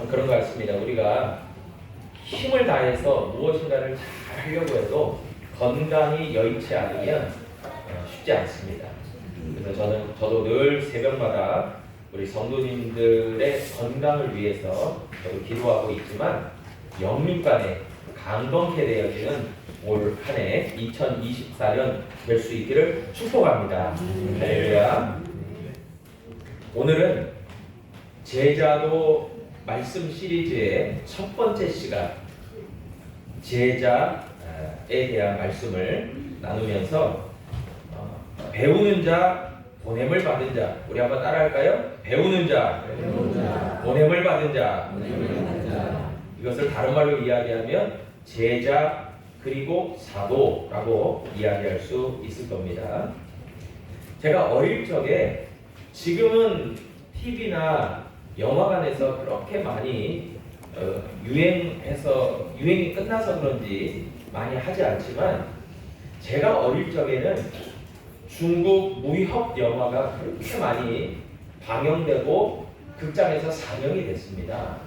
그런 것 같습니다. 우리가 힘을 다해서 무엇인가를 잘 하려고 해도 건강이 여의치 않으면 쉽지 않습니다. 그래서 저도 늘 새벽마다 우리 성도님들의 건강을 위해서 저도 기도하고 있지만 영육간에 강건케 되어지는 올 한 해 2024년 될 수 있기를 축복합니다. 할렐루야. 오늘은 제자도 말씀 시리즈의 첫 번째 시간 제자에 대한 말씀을 나누면서 배우는 자, 보냄을 받은 자, 우리 한번 따라할까요? 배우는 자, 보냄을 받은 자. 이것을 다른 말로 이야기하면 제자 그리고 사도라고 이야기할 수 있을 겁니다. 제가 어릴 적에 지금은 TV나 영화관에서 그렇게 많이 유행이 끝나서 그런지 많이 하지 않지만 제가 어릴 적에는 중국 무협 영화가 그렇게 많이 방영되고 극장에서 상영이 됐습니다.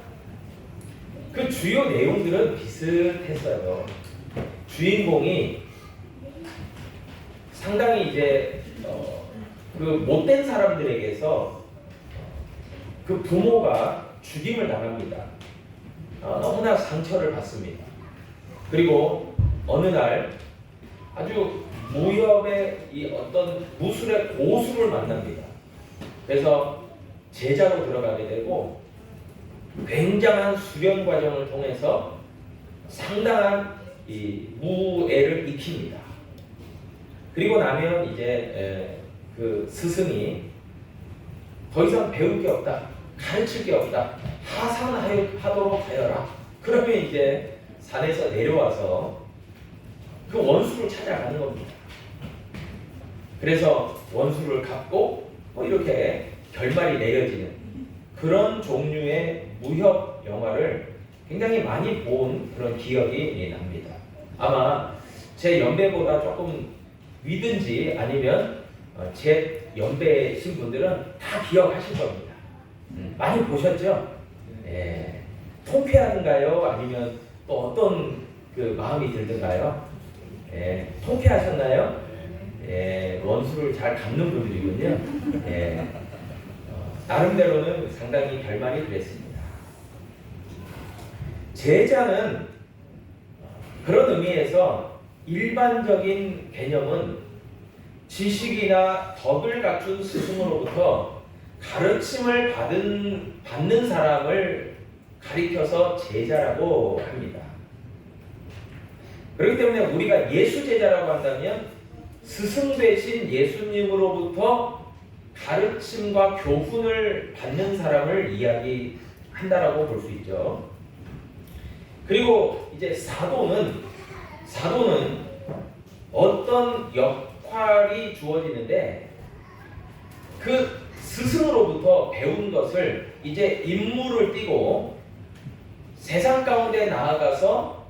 그 주요 내용들은 비슷했어요. 주인공이 상당히 이제 그 못된 사람들에게서 그 부모가 죽임을 당합니다. 너무나 상처를 받습니다. 그리고 어느 날 아주 무협의 이 어떤 무술의 고수를 만납니다. 그래서 제자로 들어가게 되고 굉장한 수련 과정을 통해서 상당한 이 무예를 익힙니다. 그리고 나면 이제 그 스승이 더 이상 배울 게 없다, 가르칠 게 없다, 하산하도록 하여라. 그러면 이제 산에서 내려와서 그 원수를 찾아가는 겁니다. 그래서 원수를 갚고 이렇게 결말이 내려지는 그런 종류의 무협 영화를 굉장히 많이 본 그런 기억이 납니다. 아마 제 연배보다 조금 위든지 아니면 제 연배이신 분들은 다 기억하실 겁니다. 많이 보셨죠? 예. 통쾌한가요? 아니면 또 어떤 그 마음이 들던가요? 예. 통쾌하셨나요? 예. 원수를 잘 갚는 분들이군요. 예. 나름대로는 상당히 결말이 그랬습니다. 제자는 그런 의미에서 일반적인 개념은 지식이나 덕을 갖춘 스승으로부터 가르침을 받는 사람을 가리켜서 제자라고 합니다. 그렇기 때문에 우리가 예수 제자라고 한다면 스승 되신 예수님으로부터 가르침과 교훈을 받는 사람을 이야기한다라고 볼 수 있죠. 그리고 이제 사도는 어떤 역할이 주어지는데 그 스승으로부터 배운 것을 이제 임무를 띠고 세상 가운데 나아가서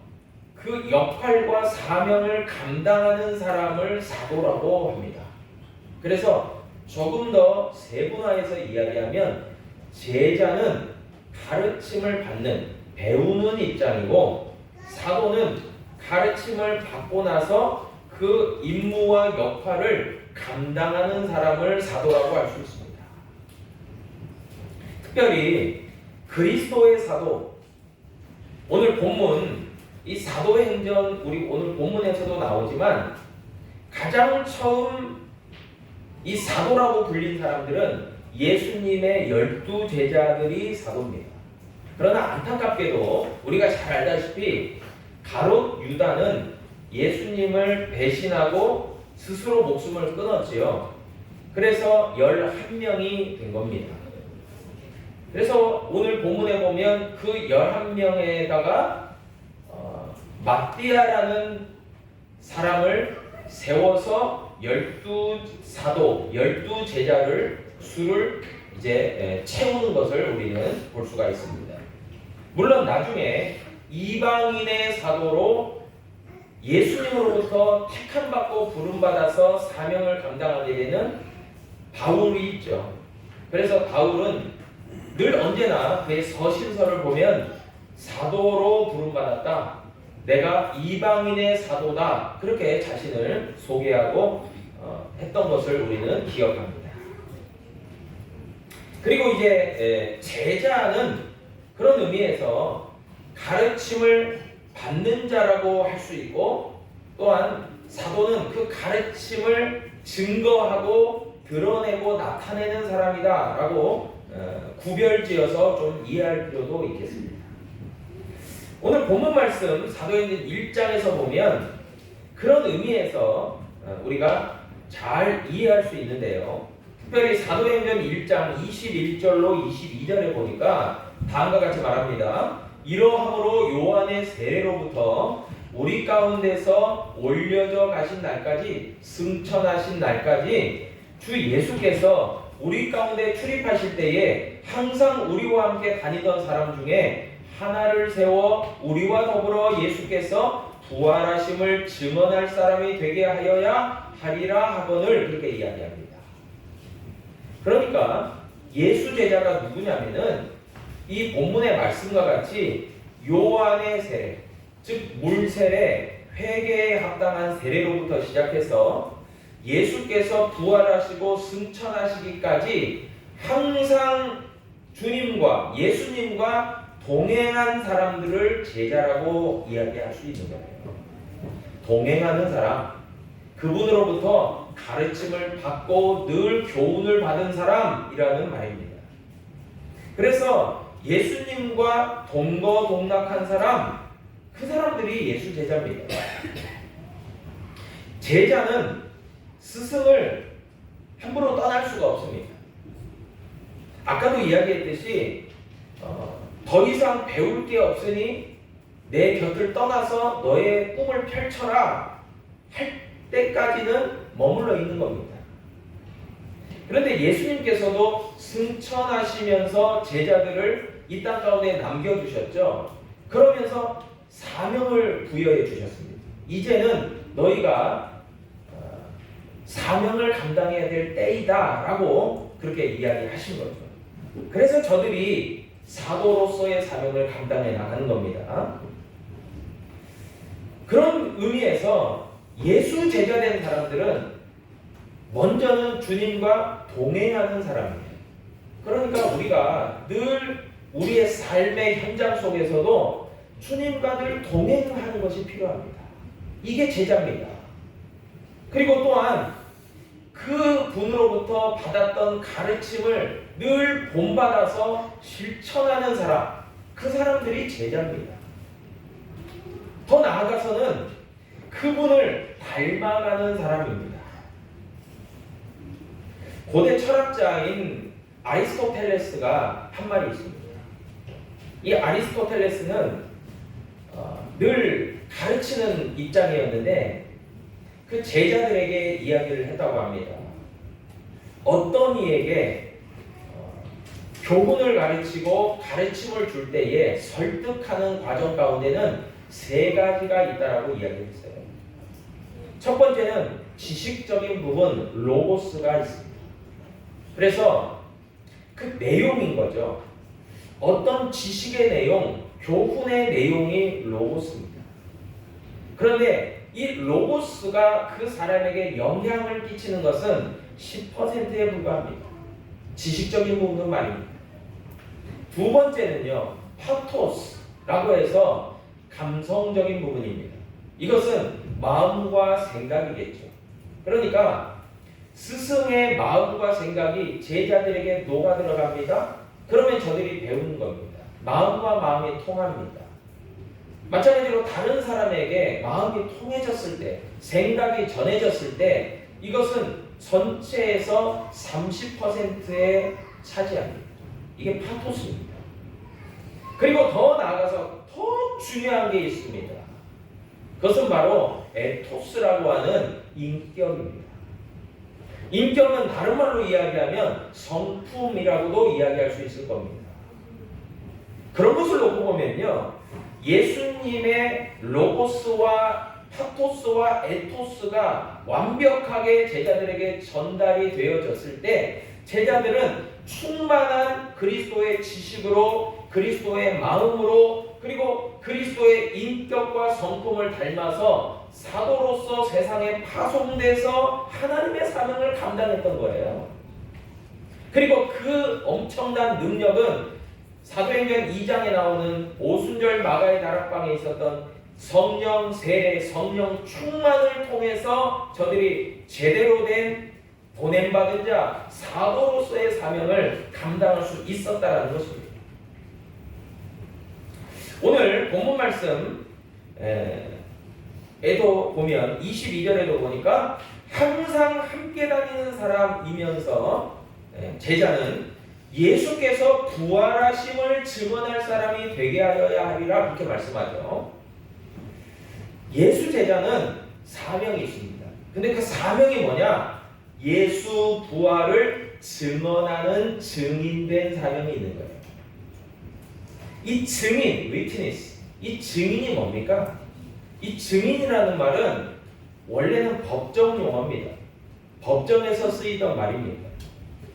그 역할과 사명을 감당하는 사람을 사도라고 합니다. 그래서 조금 더 세분화해서 이야기하면 제자는 가르침을 받는, 배우는 입장이고 사도는 가르침을 받고 나서 그 임무와 역할을 감당하는 사람을 사도라고 할 수 있습니다. 특별히 그리스도의 사도, 오늘 본문 이 사도행전 우리 오늘 본문에서도 나오지만 가장 처음 이 사도라고 불린 사람들은 예수님의 12 제자들이 사도입니다. 그러나 안타깝게도 우리가 잘 알다시피 가롯 유다는 예수님을 배신하고 스스로 목숨을 끊었지요. 그래서 11명이 된 겁니다. 그래서 오늘 본문에 보면 그 11명에다가 마띠아라는 사람을 세워서 12 사도, 12 제자를 수를 이제 채우는 것을 우리는 볼 수가 있습니다. 물론 나중에 이방인의 사도로 예수님으로부터 택함받고 부름받아서 사명을 감당하게 되는 바울이 있죠. 그래서 바울은 늘 언제나 그의 서신서를 보면 사도로 부름받았다. 내가 이방인의 사도다. 그렇게 자신을 소개하고 했던 것을 우리는 기억합니다. 그리고 이제 제자는 그런 의미에서 가르침을 받는 자라고 할 수 있고, 또한 사도는 그 가르침을 증거하고 드러내고 나타내는 사람이다 라고 구별지어서 좀 이해할 필요도 있겠습니다. 오늘 본문 말씀 사도행전 1장에서 보면 그런 의미에서 우리가 잘 이해할 수 있는데요. 특별히 사도행전 1장 21절로 22절에 보니까 다음과 같이 말합니다. 이러함으로 요한의 세례로부터 우리 가운데서 올려져 가신 날까지, 승천하신 날까지 주 예수께서 우리 가운데 출입하실 때에 항상 우리와 함께 다니던 사람 중에 하나를 세워 우리와 더불어 예수께서 부활하심을 증언할 사람이 되게 하여야 하리라 하거늘, 그렇게 이야기합니다. 그러니까 예수 제자가 누구냐면은 이 본문의 말씀과 같이 요한의 세례, 즉 물세례, 회개에 합당한 세례로부터 시작해서 예수께서 부활하시고 승천하시기까지 항상 주님과 예수님과 동행한 사람들을 제자라고 이야기할 수 있는 거예요. 동행하는 사람, 그분으로부터 가르침을 받고 늘 교훈을 받은 사람이라는 말입니다. 그래서 예수님과 동거동락한 사람, 그 사람들이 예수 제자입니다. 제자는 스승을 함부로 떠날 수가 없습니다. 아까도 이야기했듯이 더 이상 배울 게 없으니 내 곁을 떠나서 너의 꿈을 펼쳐라 할 때까지는 머물러 있는 겁니다. 그런데 예수님께서도 승천하시면서 제자들을 이 땅 가운데 남겨주셨죠. 그러면서 사명을 부여해 주셨습니다. 이제는 너희가 사명을 감당해야 될 때이다 라고 그렇게 이야기하신 거죠. 그래서 저들이 사도로서의 사명을 감당해 나가는 겁니다. 그런 의미에서 예수 제자된 사람들은 먼저는 주님과 동행하는 사람이에요. 그러니까 우리가 늘 우리의 삶의 현장 속에서도 주님과 늘 동행하는 것이 필요합니다. 이게 제자입니다. 그리고 또한 그 분으로부터 받았던 가르침을 늘 본받아서 실천하는 사람, 그 사람들이 제자입니다. 더 나아가서는 그분을 닮아가는 사람입니다. 고대 철학자인 아리스토텔레스가 한 말이 있습니다. 이 아리스토텔레스는 늘 가르치는 입장이었는데 그 제자들에게 이야기를 했다고 합니다. 어떤 이에게 교훈을 가르치고 가르침을 줄 때에 설득하는 과정 가운데는 세 가지가 있다라고 이야기했어요. 첫 번째는 지식적인 부분, 로고스가 있습니다. 그래서 그 내용인 거죠. 어떤 지식의 내용, 교훈의 내용이 로고스입니다. 그런데 이 로고스가 그 사람에게 영향을 끼치는 것은 10%에 불과합니다. 지식적인 부분은 말입니다. 두 번째는요, 파토스라고 해서 감성적인 부분입니다. 이것은 마음과 생각이겠죠. 그러니까 스승의 마음과 생각이 제자들에게 녹아 들어갑니다. 그러면 저들이 배우는 겁니다. 마음과 마음이 통합니다. 마찬가지로 다른 사람에게 마음이 통해졌을 때, 생각이 전해졌을 때 이것은 전체에서 30%에 차지합니다. 이게 파토스입니다. 그리고 더 나아가서 더 중요한 게 있습니다. 그것은 바로 에토스라고 하는 인격입니다. 인격은 다른 말로 이야기하면 성품이라고도 이야기할 수 있을 겁니다. 그런 것을 놓고 보면요, 예수님의 로고스와 파토스와 에토스가 완벽하게 제자들에게 전달이 되어졌을 때 제자들은 충만한 그리스도의 지식으로, 그리스도의 마음으로, 그리고 그리스도의 인격과 성품을 닮아서 사도로서 세상에 파송돼서 하나님의 사명을 감당했던 거예요. 그리고 그 엄청난 능력은 사도행전 2장에 나오는 오순절 마가의 다락방에 있었던 성령 세례, 성령 충만을 통해서 저들이 제대로 된 보냄받은 자, 사도로서의 사명을 감당할 수 있었다는 것입니다. 오늘 본문 말씀 에도 보면 22절에도 보니까 항상 함께 다니는 사람이면서 제자는 예수께서 부활하심을 증언할 사람이 되게 하여야 하리라 그렇게 말씀하죠. 예수 제자는 사명이 있습니다. 근데 그 사명이 뭐냐? 예수 부활을 증언하는 증인된 사명이 있는 거예요. 이 증인, witness, 이 증인이 뭡니까? 이 증인이라는 말은 원래는 법정 용어입니다. 법정에서 쓰이던 말입니다.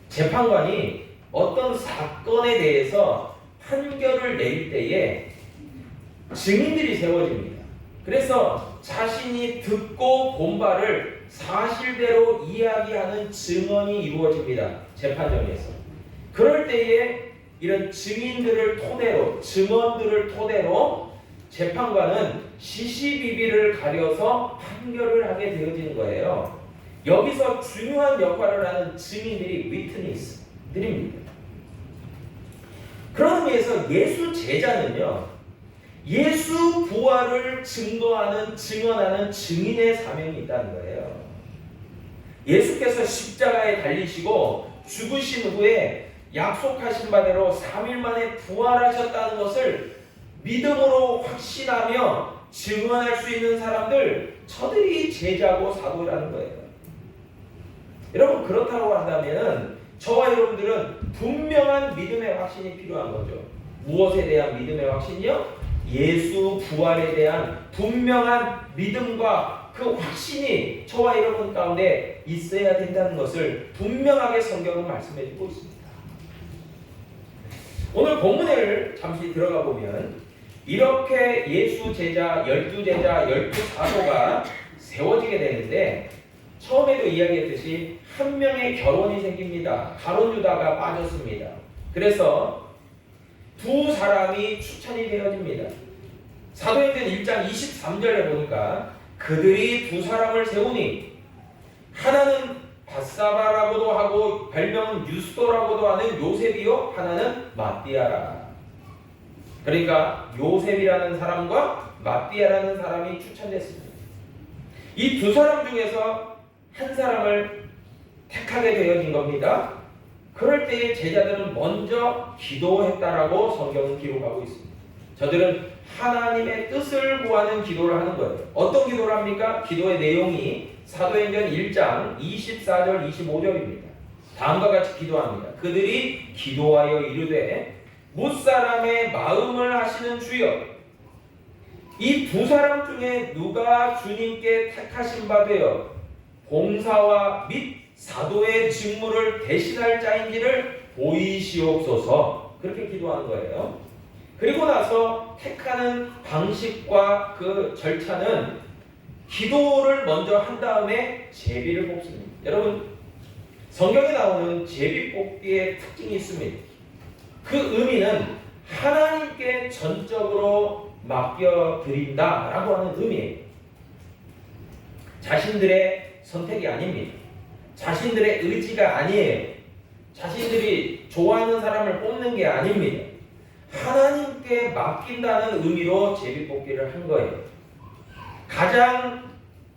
재판관이 어떤 사건에 대해서 판결을 내릴 때에 증인들이 세워집니다. 그래서 자신이 듣고 본 바를 사실대로 이야기하는 증언이 이루어집니다. 재판정에서. 그럴 때에 이런 증인들을 토대로, 증언들을 토대로 재판관은 시시비비를 가려서 판결을 하게 되어지는 거예요. 여기서 중요한 역할을 하는 증인들이 위트니스들입니다. 그런 의미에서 예수 제자는요, 예수 부활을 증거하는, 증언하는 증인의 사명이 있다는 거예요. 예수께서 십자가에 달리시고 죽으신 후에 약속하신 바대로 3일 만에 부활하셨다는 것을 믿음으로 확신하며 증언할 수 있는 사람들, 저들이 제자고 사도라는 거예요. 여러분, 그렇다고 한다면 저와 여러분들은 분명한 믿음의 확신이 필요한 거죠. 무엇에 대한 믿음의 확신이요? 예수 부활에 대한 분명한 믿음과 그 확신이 저와 여러분 가운데 있어야 된다는 것을 분명하게 성경은 말씀해 주고 있습니다. 오늘 본문을 잠시 들어가 보면 이렇게 예수 제자, 12제자, 12사도가 세워지게 되는데 처음에도 이야기했듯이 한 명의 결혼이 생깁니다. 가룟 유다가 빠졌습니다. 그래서 두 사람이 추천이 되어집니다. 사도행전 1장 23절에 보니까 그들이 두 사람을 세우니 하나는 바사바라고도 하고 별명은 유스도라고도 하는 요셉이요, 하나는 마띠아라. 그러니까 요셉이라는 사람과 마띠아라는 사람이 추천됐습니다. 이 두 사람 중에서 한 사람을 택하게 되어진 겁니다. 그럴 때에 제자들은 먼저 기도했다라고 성경은 기록하고 있습니다. 저들은 하나님의 뜻을 구하는 기도를 하는 거예요. 어떤 기도를 합니까? 기도의 내용이 사도행전 1장 24절 25절입니다. 다음과 같이 기도합니다. 그들이 기도하여 이르되 무사람의 마음을 하시는 주여, 이 두 사람 중에 누가 주님께 택하신 바 되어 봉사와 및 사도의 직무를 대신할 자인지를 보이시옵소서. 그렇게 기도하는 거예요. 그리고 나서 택하는 방식과 그 절차는 기도를 먼저 한 다음에 제비를 뽑습니다. 여러분, 성경에 나오는 제비 뽑기의 특징이 있습니다. 그 의미는 하나님께 전적으로 맡겨드린다라고 하는 의미예요. 자신들의 선택이 아닙니다. 자신들의 의지가 아니에요. 자신들이 좋아하는 사람을 뽑는 게 아닙니다. 하나님께 맡긴다는 의미로 제비뽑기를 한 거예요. 가장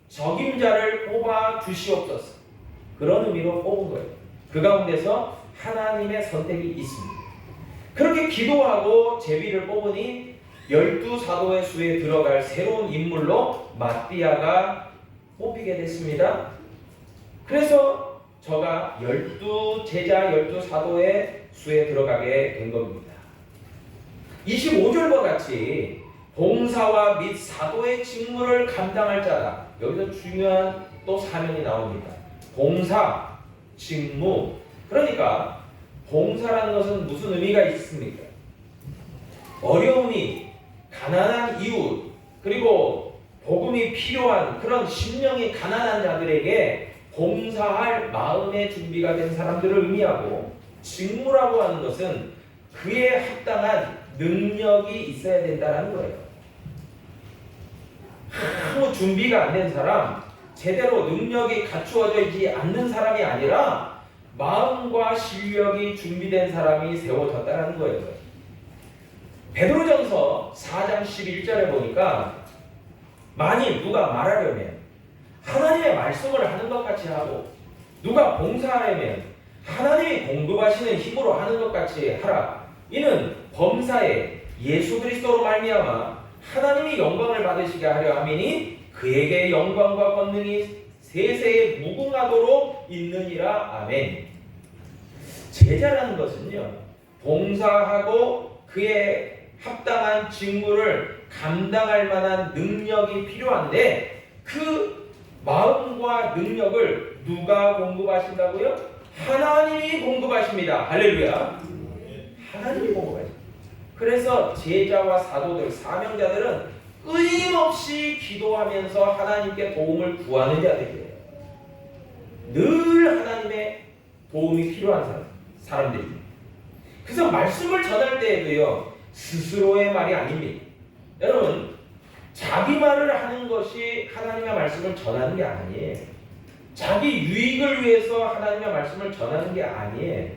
적임자를 뽑아 주시옵소서. 그런 의미로 뽑은 거예요. 그 가운데서 하나님의 선택이 있습니다. 그렇게 기도하고 제비를 뽑으니 12사도의 수에 들어갈 새로운 인물로 마띠아가 뽑히게 됐습니다. 그래서 저가 12제자 12사도의 수에 들어가게 된 겁니다. 25절과 같이 봉사와 및 사도의 직무를 감당할 자다. 여기서 중요한 또 사명이 나옵니다. 봉사, 직무, 그러니까 봉사라는 것은 무슨 의미가 있습니까? 어려우니 가난한 이웃, 그리고 복음이 필요한 그런 심령이 가난한 자들에게 봉사할 마음의 준비가 된 사람들을 의미하고, 직무라고 하는 것은 그에 합당한 능력이 있어야 된다는 거예요. 아무 준비가 안 된 사람, 제대로 능력이 갖추어져 있지 않는 사람이 아니라 마음과 실력이 준비된 사람이 세워졌다는 거예요. 베드로전서 4장 11절에 보니까 만일 누가 말하려면 하나님의 말씀을 하는 것 같이 하고, 누가 봉사하려면 하나님이 공급하시는 힘으로 하는 것 같이 하라. 이는 범사에 예수 그리스도로 말미암아 하나님이 영광을 받으시게 하려 함이니 그에게 영광과 권능이 세세에 무궁하도록 있느니라. 아멘. 제자라는 것은요, 봉사하고 그에 합당한 직무를 감당할 만한 능력이 필요한데, 그 마음과 능력을 누가 공급하신다고요? 하나님이 공급하십니다. 할렐루야. 하나님이 공급하십니다. 그래서 제자와 사도들, 사명자들은 끊임없이 기도하면서 하나님께 도움을 구하는 자들이에요. 늘 하나님의 도움이 필요한 사람들입니다. 그래서 말씀을 전할 때에도요, 스스로의 말이 아닙니다. 여러분, 자기 말을 하는 것이 하나님의 말씀을 전하는 게 아니에요. 자기 유익을 위해서 하나님의 말씀을 전하는 게 아니에요.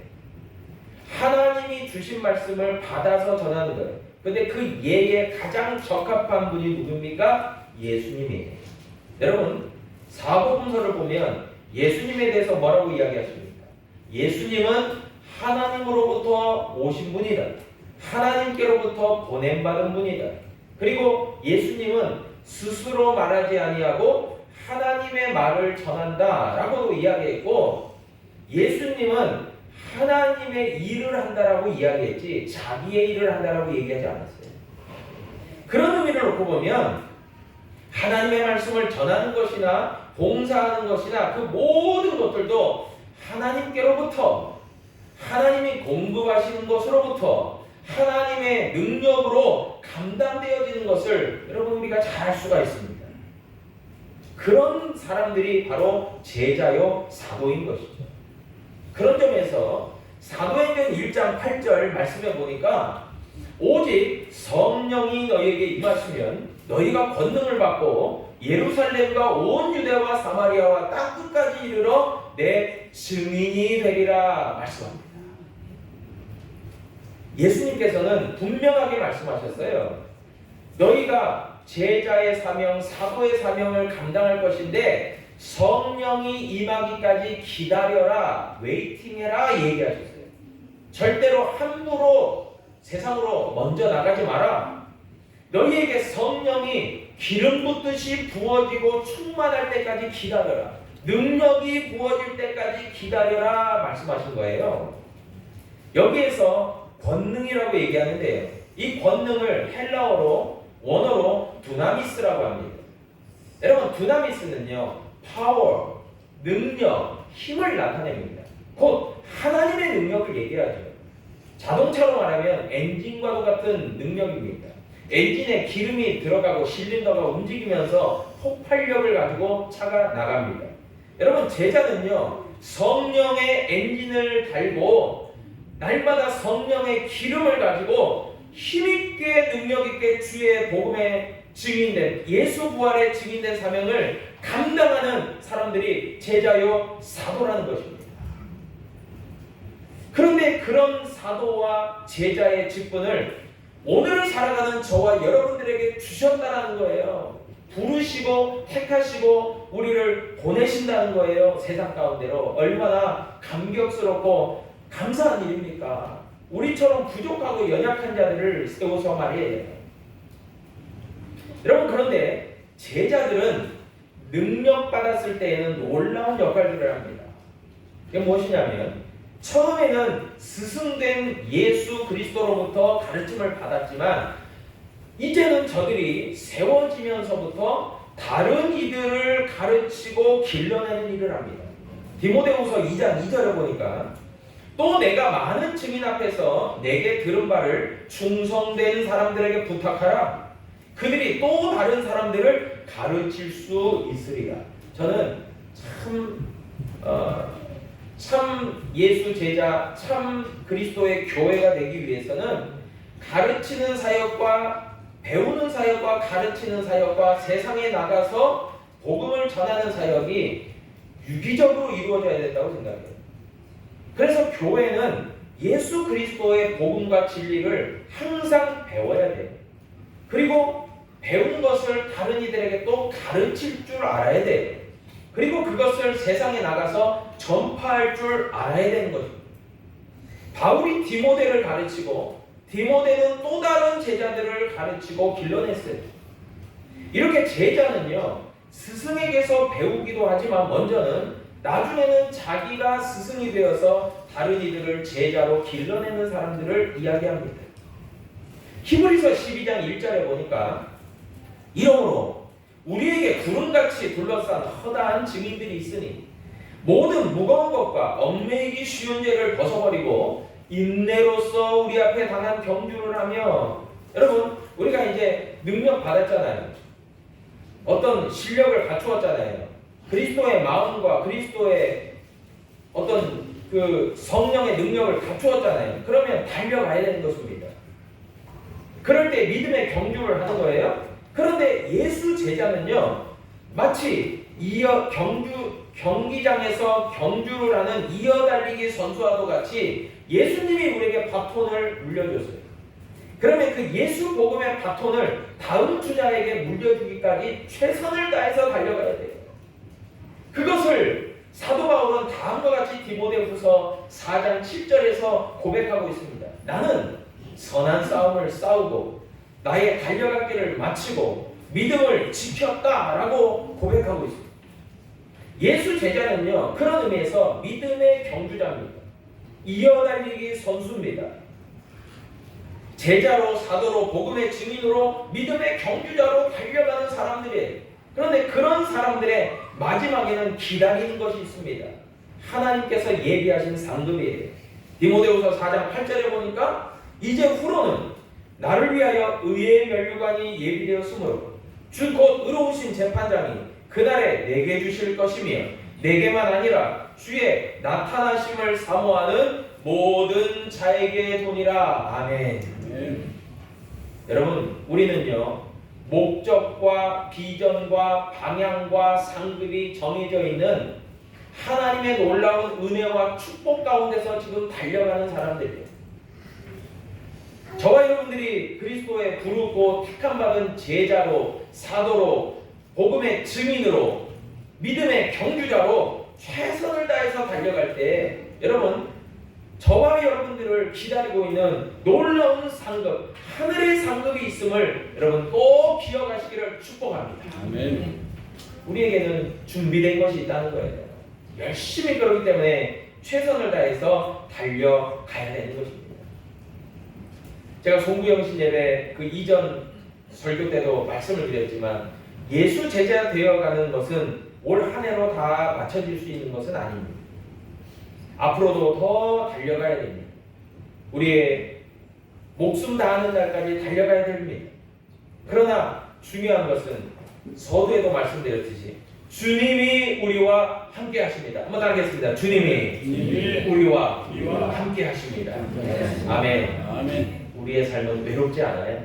하나님이 주신 말씀을 받아서 전하는 거예요. 근데 그 예에 가장 적합한 분이 누굽니까? 예수님이에요. 여러분, 사복음서를 보면 예수님에 대해서 뭐라고 이야기하십니까? 예수님은 하나님으로부터 오신 분이다. 하나님께로부터 보냄받은 분이다. 그리고 예수님은 스스로 말하지 아니하고 하나님의 말을 전한다 라고도 이야기했고, 예수님은 하나님의 일을 한다라고 이야기했지 자기의 일을 한다라고 얘기하지 않았어요. 그런 의미를 놓고 보면 하나님의 말씀을 전하는 것이나 봉사하는 것이나 그 모든 것들도 하나님께로부터, 하나님이 공급하시는 것으로부터 하나님의 능력으로 감당되어지는 것을 여러분 우리가 잘 알 수가 있습니다. 그런 사람들이 바로 제자요 사도인 것이죠. 그런 점에서 사도행전 1장 8절 말씀해 보니까 오직 성령이 너희에게 임하시면 너희가 권능을 받고 예루살렘과 온 유대와 사마리아와 땅 끝까지 이르러 내 증인이 되리라 말씀합니다. 예수님께서는 분명하게 말씀하셨어요. 너희가 제자의 사명, 사도의 사명을 감당할 것인데 성령이 임하기까지 기다려라, 웨이팅해라 얘기하셨어요. 절대로 함부로 세상으로 먼저 나가지 마라. 너희에게 성령이 기름 붓듯이 부어지고 충만할 때까지 기다려라. 능력이 부어질 때까지 기다려라 말씀하신 거예요. 여기에서 권능이라고 얘기하는데요, 이 권능을 헬라어로 원어로 두나미스라고 합니다. 여러분, 두나미스는요 파워, 능력, 힘을 나타냅니다. 곧 하나님의 능력을 얘기하죠. 자동차로 말하면 엔진과도 같은 능력입니다. 엔진에 기름이 들어가고 실린더가 움직이면서 폭발력을 가지고 차가 나갑니다. 여러분, 제자는요 성령의 엔진을 달고 날마다 성령의 기름을 가지고 힘있게 능력있게 주의 복음의 증인된, 예수 부활의 증인된 사명을 감당하는 사람들이 제자요 사도라는 것입니다. 그런데 그런 사도와 제자의 직분을 오늘을 살아가는 저와 여러분들에게 주셨다는 거예요. 부르시고 택하시고 우리를 보내신다는 거예요. 세상 가운데로. 얼마나 감격스럽고 감사한 일입니까? 우리처럼 부족하고 연약한 자들을 세워서 말이에요. 여러분, 그런데 제자들은 능력받았을 때에는 놀라운 역할들을 합니다. 이게 무엇이냐면, 처음에는 스승된 예수 그리스도로부터 가르침을 받았지만 이제는 저들이 세워지면서부터 다른 이들을 가르치고 길러내는 일을 합니다. 디모데후서 2장 2절에 보니까 또 내가 많은 증인 앞에서 내게 들은 바를 충성된 사람들에게 부탁하라. 그들이 또 다른 사람들을 가르칠 수 있으리라. 저는 참 예수 제자, 참 그리스도의 교회가 되기 위해서는 가르치는 사역과 배우는 사역과 가르치는 사역과 세상에 나가서 복음을 전하는 사역이 유기적으로 이루어져야 된다고 생각해요. 그래서 교회는 예수 그리스도의 복음과 진리를 항상 배워야 돼요. 그리고 배운 것을 다른 이들에게 또 가르칠 줄 알아야 돼요. 그리고 그것을 세상에 나가서 전파할 줄 알아야 되는 거죠. 바울이 디모데를 가르치고 디모데는 또 다른 제자들을 가르치고 길러냈어요. 이렇게 제자는요, 스승에게서 배우기도 하지만 먼저는 나중에는 자기가 스승이 되어서 다른 이들을 제자로 길러내는 사람들을 이야기합니다. 히브리서 12장 1절에 보니까 이러므로 우리에게 구름같이 둘러싼 허다한 증인들이 있으니 모든 무거운 것과 얽매이기 쉬운 죄를 벗어버리고 인내로써 우리 앞에 당한 경주를 하며, 여러분 우리가 이제 능력 받았잖아요. 어떤 실력을 갖추었잖아요. 그리스도의 마음과 그리스도의 어떤 그 성령의 능력을 갖추었잖아요. 그러면 달려가야 되는 것입니다. 그럴 때 믿음의 경주를 하는 거예요. 그런데 예수 제자는요, 마치 경기장에서 경주를 하는 이어달리기 선수와도 같이 예수님이 우리에게 바톤을 물려줬어요. 그러면 그 예수 복음의 바톤을 다음 주자에게 물려주기까지 최선을 다해서 달려가야 돼요. 그것을 사도 바울은 다음과 같이 디모데후서 4장 7절에서 고백하고 있습니다. 나는 선한 싸움을 싸우고 나의 달려갈 길을 마치고 믿음을 지켰다라고 고백하고 있습니다. 예수 제자는요, 그런 의미에서 믿음의 경주자입니다. 이어달리기 선수입니다. 제자로, 사도로, 복음의 증인으로, 믿음의 경주자로 달려가는 사람들이에요. 그런데 그런 사람들의 마지막에는 기다리는 것이 있습니다. 하나님께서 예비하신 상급이에요. 디모데후서 4장 8절에 보니까 이제 후로는 나를 위하여 의의 면류관이 예비되었으므로 주 곧 의로우신 재판장이 그날에 내게 주실 것이며 내게만 아니라 주의 나타나심을 사모하는 모든 자에게 도니라. 아멘. 여러분, 우리는요, 목적과 비전과 방향과 상급이 정해져 있는 하나님의 놀라운 은혜와 축복 가운데서 지금 달려가는 사람들이에요. 저와 여러분들이 그리스도의 부르고 택함받은 제자로, 사도로, 복음의 증인으로, 믿음의 경주자로 최선을 다해서 달려갈 때, 여러분, 저와 여러분들을 기다리고 있는 놀라운 상급, 하늘의 상급이 있음을 여러분 꼭 기억하시기를 축복합니다. 아멘. 우리에게는 준비된 것이 있다는 거예요. 열심히 그러기 때문에 최선을 다해서 달려가야 되는 것입니다. 제가 송구영신 예배 그 이전 설교 때도 말씀을 드렸지만, 예수 제자 되어가는 것은 올 한 해로 다 맞춰질 수 있는 것은 아닙니다. 앞으로도 더 달려가야 됩니다. 우리의 목숨 다하는 날까지 달려가야 됩니다. 그러나 중요한 것은 서두에도 말씀드렸듯이 주님이 우리와 함께 하십니다. 한번 더 하겠습니다. 주님이 우리와 함께 하십니다. 아멘. 아멘. 우리의 삶은 외롭지 않아요.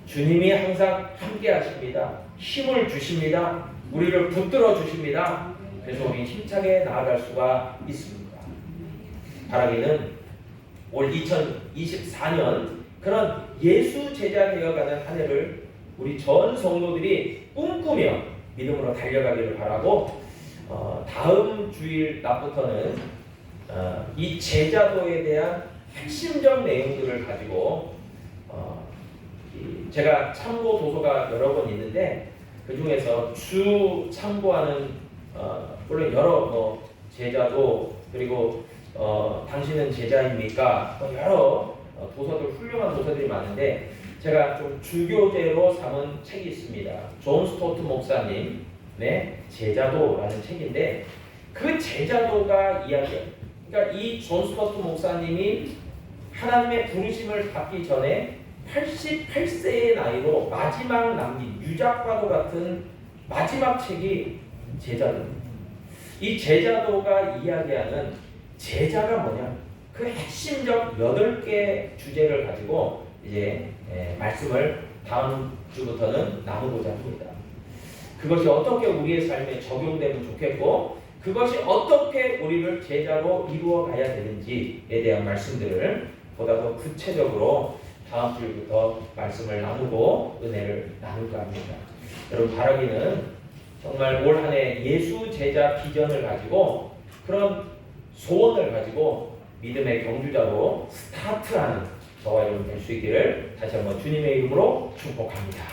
주님이 항상 함께 하십니다. 힘을 주십니다. 우리를 붙들어 주십니다. 그래서 우리 힘차게 나아갈 수가 있습니다. 바라기는 올 2024년 그런 예수 제자 되어가는 한 해를 우리 전 성도들이 꿈꾸며 믿음으로 달려가기를 바라고, 다음 주일 낮부터는 이 제자도에 대한 핵심적 내용들을 가지고 제가 참고 도서가 여러 권 있는데, 그 중에서 주 참고하는 물론 여러 제자도, 그리고 당신은 제자입니까? 여러 도서들, 훌륭한 도서들이 많은데 제가 좀 주교제로 삼은 책이 있습니다. 존 스토트 목사님의 제자도라는 책인데, 그 제자도가 이야기합니다. 그러니까 이 존 스커트 목사님이 하나님의 부르심을 받기 전에 88세의 나이로 마지막 남긴 유작과도 같은 마지막 책이 제자도입니다. 이 제자도가 이야기하는 제자가 뭐냐? 그 핵심적 8개 주제를 가지고 이제 말씀을 다음 주부터는 나누고자 합니다. 그것이 어떻게 우리의 삶에 적용되면 좋겠고 그것이 어떻게 우리를 제자로 이루어 가야 되는지에 대한 말씀들을 보다 더 구체적으로 다음 주부터 말씀을 나누고 은혜를 나눌까 합니다. 여러분 바라기는 정말 올 한 해 예수 제자 비전을 가지고 그런 소원을 가지고 믿음의 경주자로 스타트하는 저와 여러분 될 수 있기를 다시 한번 주님의 이름으로 축복합니다.